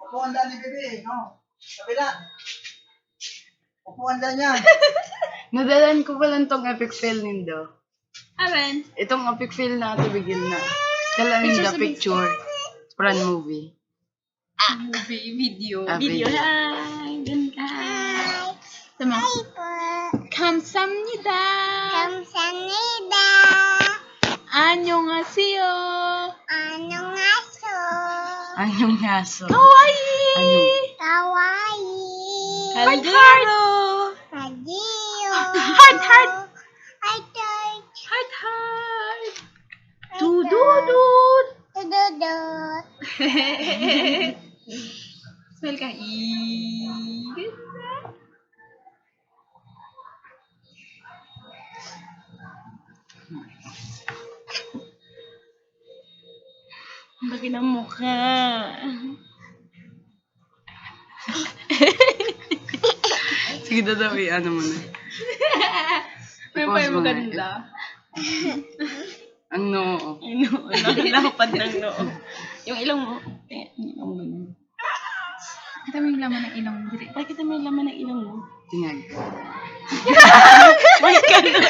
Upuan lang ni Bebe, no? Kabila. Upuan lang yan. Nadalan ko pa lang tong epic fail nindo. Amen. Itong epic fail na ito bigyan na. Kala ninda picture. Run movie. Movie, video. Video. Hi! Gan ka. Tama. 감사합니다. 감사합니다. 안녕하세요. 안녕하세요. Anyong yaso. kawaii. 가와이. Heart, heart. 라디오. Heart, heart. 하이트. Heart, heart. Dududut. 두두두. Smell ka. Ang laki ng mukha. Sige, dadawi. Ano mo na. May Pause pa mo na. maganda. Ano? Ano? Nakapad ng noo. Yung ilong mo. Yung ilong mo. Kita mo yung laman ng ilong mo. Pakita mo yung laman ng ilong mo. Tingag. May ganun.